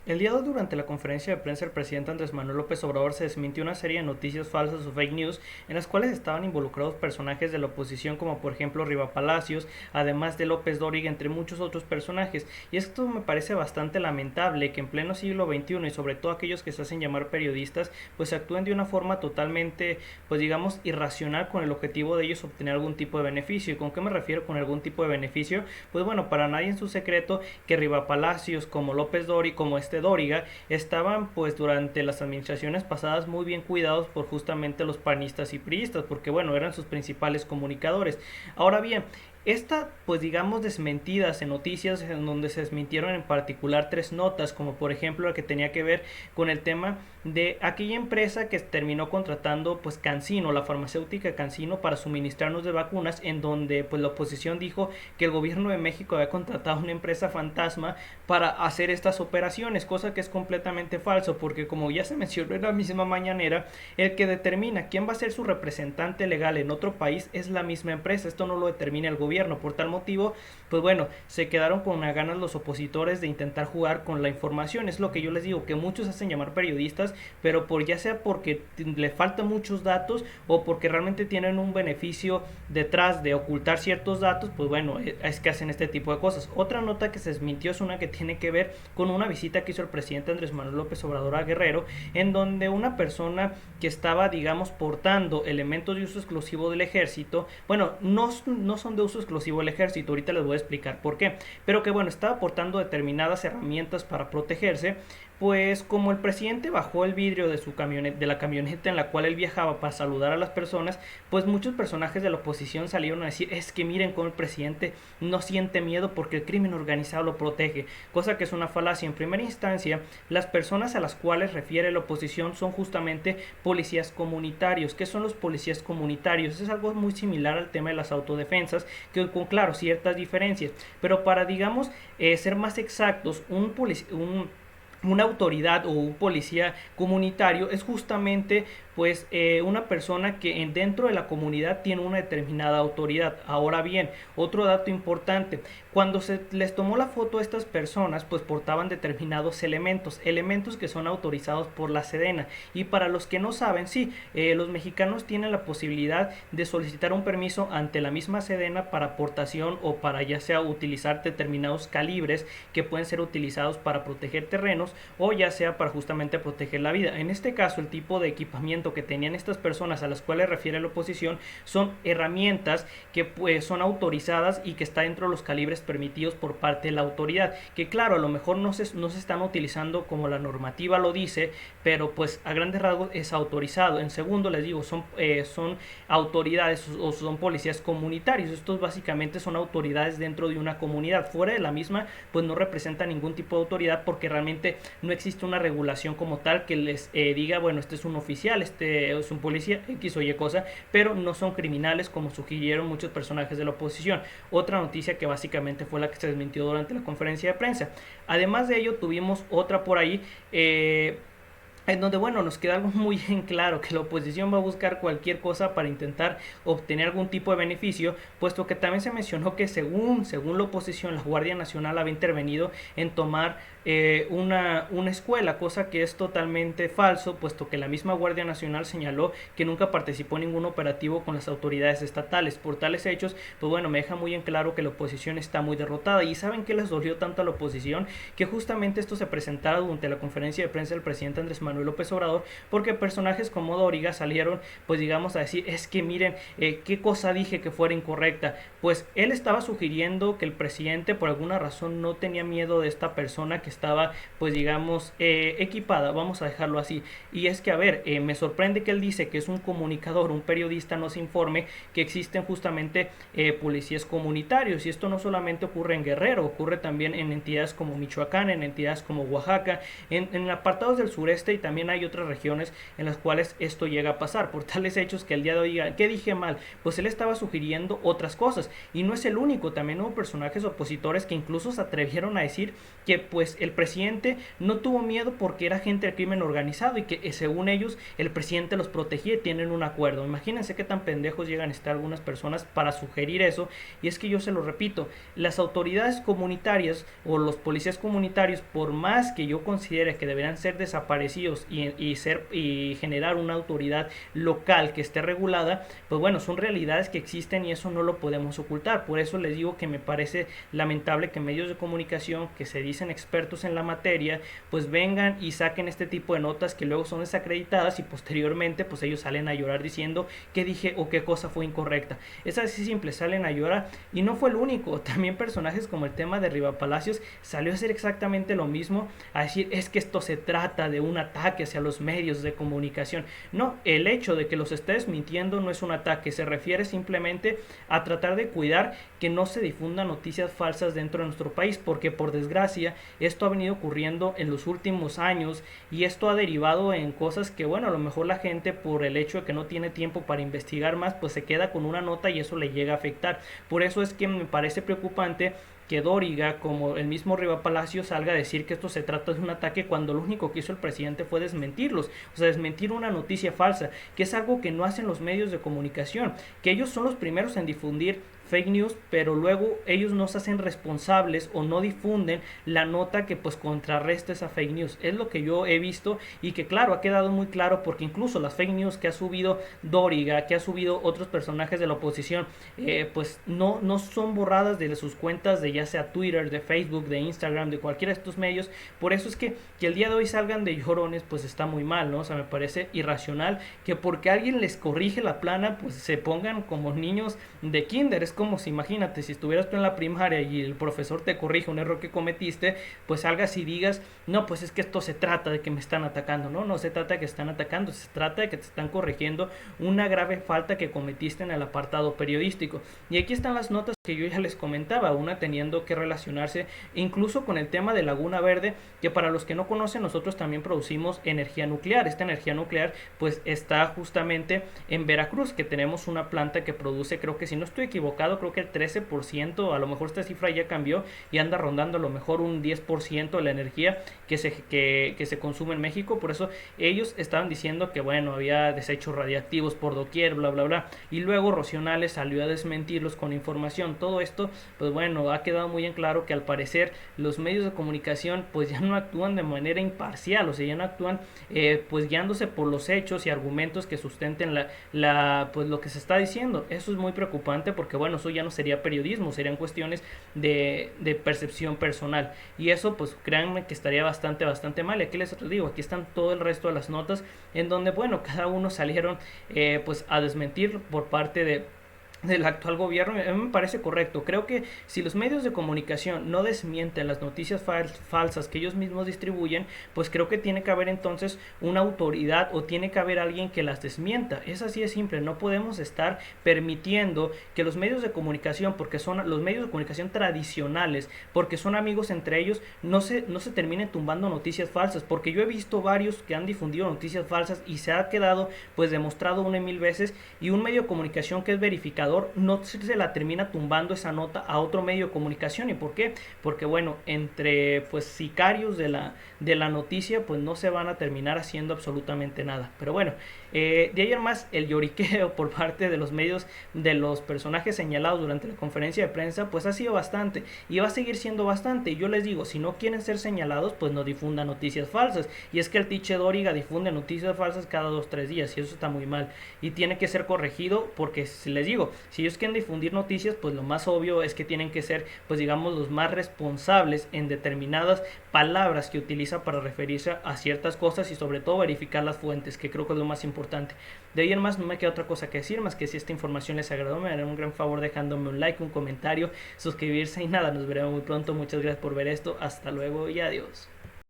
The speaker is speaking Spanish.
El día de hoy, durante la conferencia de prensa, el presidente Andrés Manuel López Obrador se desmintió una serie de noticias falsas o fake news en las cuales estaban involucrados personajes de la oposición como por ejemplo Riva Palacios, además de López Dóriga, entre muchos otros personajes. Y esto me parece bastante lamentable, que en pleno siglo XXI y sobre todo aquellos que se hacen llamar periodistas, pues actúen de una forma totalmente, pues digamos, irracional con el objetivo de ellos obtener algún tipo de beneficio. ¿Y con qué me refiero con algún tipo de beneficio? Pues bueno, para nadie es un secreto que Riva Palacios, como López Dóriga, como Dóriga, estaban pues durante las administraciones pasadas muy bien cuidados por justamente los panistas y priistas, porque bueno, eran sus principales comunicadores. Ahora bien, esta, pues digamos, desmentidas en noticias en donde se desmintieron en particular tres notas, como por ejemplo la que tenía que ver con el tema de aquella empresa que terminó contratando pues Cancino, la farmacéutica Cancino, para suministrarnos de vacunas, en donde pues la oposición dijo que el gobierno de México había contratado una empresa fantasma para hacer estas operaciones, cosa que es completamente falso, porque como ya se mencionó en la misma mañanera, el que determina quién va a ser su representante legal en otro país es la misma empresa. Esto no lo determina el gobierno. Por tal motivo, pues bueno, se quedaron con las ganas los opositores de intentar jugar con la información. Es lo que yo les digo, que muchos hacen llamar periodistas, pero por ya sea porque le faltan muchos datos o porque realmente tienen un beneficio detrás de ocultar ciertos datos, pues bueno, es que hacen este tipo de cosas. Otra nota que se desmintió es una que tiene que ver con una visita que hizo el presidente Andrés Manuel López Obrador a Guerrero, en donde una persona que estaba, digamos, portando elementos de uso exclusivo del ejército, bueno, no son de uso exclusivo del ejército, ahorita les voy a explicar por qué, pero que bueno, estaba portando determinadas herramientas para protegerse. Pues como el presidente bajó el vidrio de su camioneta, de la camioneta en la cual él viajaba para saludar a las personas, pues muchos personajes de la oposición salieron a decir, es que miren cómo el presidente no siente miedo porque el crimen organizado lo protege, cosa que es una falacia. En primera instancia, las personas a las cuales refiere la oposición son justamente policías comunitarios. ¿Qué son los policías comunitarios? Es algo muy similar al tema de las autodefensas, que con claro ciertas diferencias, pero para digamos ser más exactos, una autoridad o un policía comunitario es justamente pues una persona que dentro de la comunidad tiene una determinada autoridad. Ahora bien, otro dato importante, cuando se les tomó la foto a estas personas, pues portaban determinados elementos que son autorizados por la Sedena. Y para los que no saben, sí, los mexicanos tienen la posibilidad de solicitar un permiso ante la misma Sedena para aportación o para ya sea utilizar determinados calibres que pueden ser utilizados para proteger terrenos o ya sea para justamente proteger la vida. En este caso, el tipo de equipamiento que tenían estas personas a las cuales refiere la oposición son herramientas que pues son autorizadas y que está dentro de los calibres permitidos por parte de la autoridad, que claro, a lo mejor no se están utilizando como la normativa lo dice, pero pues a grandes rasgos es autorizado. En segundo, les digo, son autoridades o son policías comunitarios. Estos básicamente son autoridades dentro de una comunidad. Fuera de la misma, pues no representa ningún tipo de autoridad, porque realmente no existe una regulación como tal que les diga, bueno, este es un oficial, este es un policía, X o Y cosa, pero no son criminales como sugirieron muchos personajes de la oposición. Otra noticia que básicamente fue la que se desmintió durante la conferencia de prensa. Además de ello, tuvimos otra por ahí, en donde bueno, nos queda algo muy en claro, que la oposición va a buscar cualquier cosa para intentar obtener algún tipo de beneficio, puesto que también se mencionó que según la oposición, la Guardia Nacional había intervenido en tomar una escuela, cosa que es totalmente falso, puesto que la misma Guardia Nacional señaló que nunca participó en ningún operativo con las autoridades estatales. Por tales hechos, pues bueno, me deja muy en claro que la oposición está muy derrotada. ¿Y saben qué les dolió tanto a la oposición? Que justamente esto se presentara durante la conferencia de prensa del presidente Andrés Manuel López Obrador, porque personajes como Dóriga salieron, pues digamos, a decir, es que miren, qué cosa dije que fuera incorrecta. Pues él estaba sugiriendo que el presidente por alguna razón no tenía miedo de esta persona que estaba, pues digamos, equipada, vamos a dejarlo así. Y es que, a ver, me sorprende que él dice que es un comunicador, un periodista, nos informe que existen justamente policías comunitarios. Y esto no solamente ocurre en Guerrero, ocurre también en entidades como Michoacán, en entidades como Oaxaca, en apartados del sureste, y también hay otras regiones en las cuales esto llega a pasar. Por tales hechos que el día de hoy diga, ¿qué dije mal? Pues él estaba sugiriendo otras cosas. Y no es el único, también hubo personajes opositores que incluso se atrevieron a decir que pues el presidente no tuvo miedo porque era gente del crimen organizado y que según ellos el presidente los protegía y tienen un acuerdo. Imagínense qué tan pendejos llegan a estar algunas personas para sugerir eso. Y es que yo se lo repito, las autoridades comunitarias o los policías comunitarios, por más que yo considere que deberían ser desaparecidos y generar una autoridad local que esté regulada, pues bueno, son realidades que existen y eso no lo podemos ocultar. Por eso les digo que me parece lamentable que medios de comunicación que se dicen expertos en la materia pues vengan y saquen este tipo de notas que luego son desacreditadas y posteriormente pues ellos salen a llorar diciendo que dije o qué cosa fue incorrecta. Es así simple, salen a llorar. Y no fue el único, también personajes como el tema de Riva Palacios salió a hacer exactamente lo mismo, a decir es que esto se trata de un ataque hacia los medios de comunicación. No, el hecho de que los estés mintiendo no es un ataque, se refiere simplemente a tratar de cuidar que no se difundan noticias falsas dentro de nuestro país, porque por desgracia esto ha venido ocurriendo en los últimos años y esto ha derivado en cosas que bueno, a lo mejor la gente por el hecho de que no tiene tiempo para investigar más pues se queda con una nota y eso le llega a afectar. Por eso es que me parece preocupante que Dóriga, como el mismo Riva Palacio, salga a decir que esto se trata de un ataque cuando lo único que hizo el presidente fue desmentirlos, o sea, desmentir una noticia falsa, que es algo que no hacen los medios de comunicación, que ellos son los primeros en difundir fake news, pero luego ellos no se hacen responsables o no difunden la nota que pues contrarresta esa fake news. Es lo que yo he visto y que claro, ha quedado muy claro porque incluso las fake news que ha subido Dóriga, que ha subido otros personajes de la oposición, pues no son borradas de sus cuentas de ya sea Twitter, de Facebook, de Instagram, de cualquiera de estos medios. Por eso es que el día de hoy salgan de llorones pues está muy mal, ¿no? O sea, me parece irracional que porque alguien les corrige la plana pues se pongan como niños de kinder. Es como si, imagínate, si estuvieras tú en la primaria y el profesor te corrige un error que cometiste, pues salgas y digas, no, pues es que esto se trata de que me están atacando. No se trata de que están atacando, se trata de que te están corrigiendo una grave falta que cometiste en el apartado periodístico. Y aquí están las notas que yo ya les comentaba, una teniendo que relacionarse incluso con el tema de Laguna Verde, que para los que no conocen, nosotros también producimos energía nuclear. Esta energía nuclear pues está justamente en Veracruz, que tenemos una planta que produce, creo que si no estoy equivocado, creo que el 13%, a lo mejor esta cifra ya cambió y anda rondando a lo mejor un 10% de la energía que se consume en México. Por eso ellos estaban diciendo que bueno, había desechos radiactivos por doquier, bla bla bla, y luego Rocío Nale salió a desmentirlos con información. Todo esto pues bueno, ha quedado muy en claro que al parecer los medios de comunicación pues ya no actúan de manera imparcial, o sea, ya no actúan pues guiándose por los hechos y argumentos que sustenten pues lo que se está diciendo. Eso es muy preocupante porque bueno, eso ya no sería periodismo, serían cuestiones de percepción personal y eso pues créanme que estaría bastante mal. Y aquí les digo, aquí están todo el resto de las notas en donde bueno, cada uno salieron pues a desmentir por parte del actual gobierno. A mí me parece correcto. Creo que si los medios de comunicación no desmienten las noticias falsas que ellos mismos distribuyen, pues creo que tiene que haber entonces una autoridad o tiene que haber alguien que las desmienta. Es así de simple. No podemos estar permitiendo que los medios de comunicación, porque son los medios de comunicación tradicionales, porque son amigos entre ellos, no se terminen tumbando noticias falsas, porque yo he visto varios que han difundido noticias falsas y se ha quedado pues demostrado una y mil veces, y un medio de comunicación que es verificado no se la termina tumbando esa nota a otro medio de comunicación. ¿Y por qué? Porque bueno, entre pues sicarios de la noticia pues no se van a terminar haciendo absolutamente nada. Pero bueno, de ayer más el lloriqueo por parte de los medios, de los personajes señalados durante la conferencia de prensa, pues ha sido bastante y va a seguir siendo bastante. Y yo les digo, si no quieren ser señalados, pues no difundan noticias falsas. Y es que el Tiche Dóriga difunde noticias falsas cada 2-3 días y eso está muy mal y tiene que ser corregido, porque si les digo, si ellos quieren difundir noticias, pues lo más obvio es que tienen que ser, pues digamos, los más responsables en determinadas palabras que utiliza para referirse a ciertas cosas y sobre todo verificar las fuentes, que creo que es lo más importante. De ahí en más no me queda otra cosa que decir, más que si esta información les agradó, me harán un gran favor dejándome un like, un comentario, suscribirse y nada, nos veremos muy pronto. Muchas gracias por ver esto, hasta luego y adiós.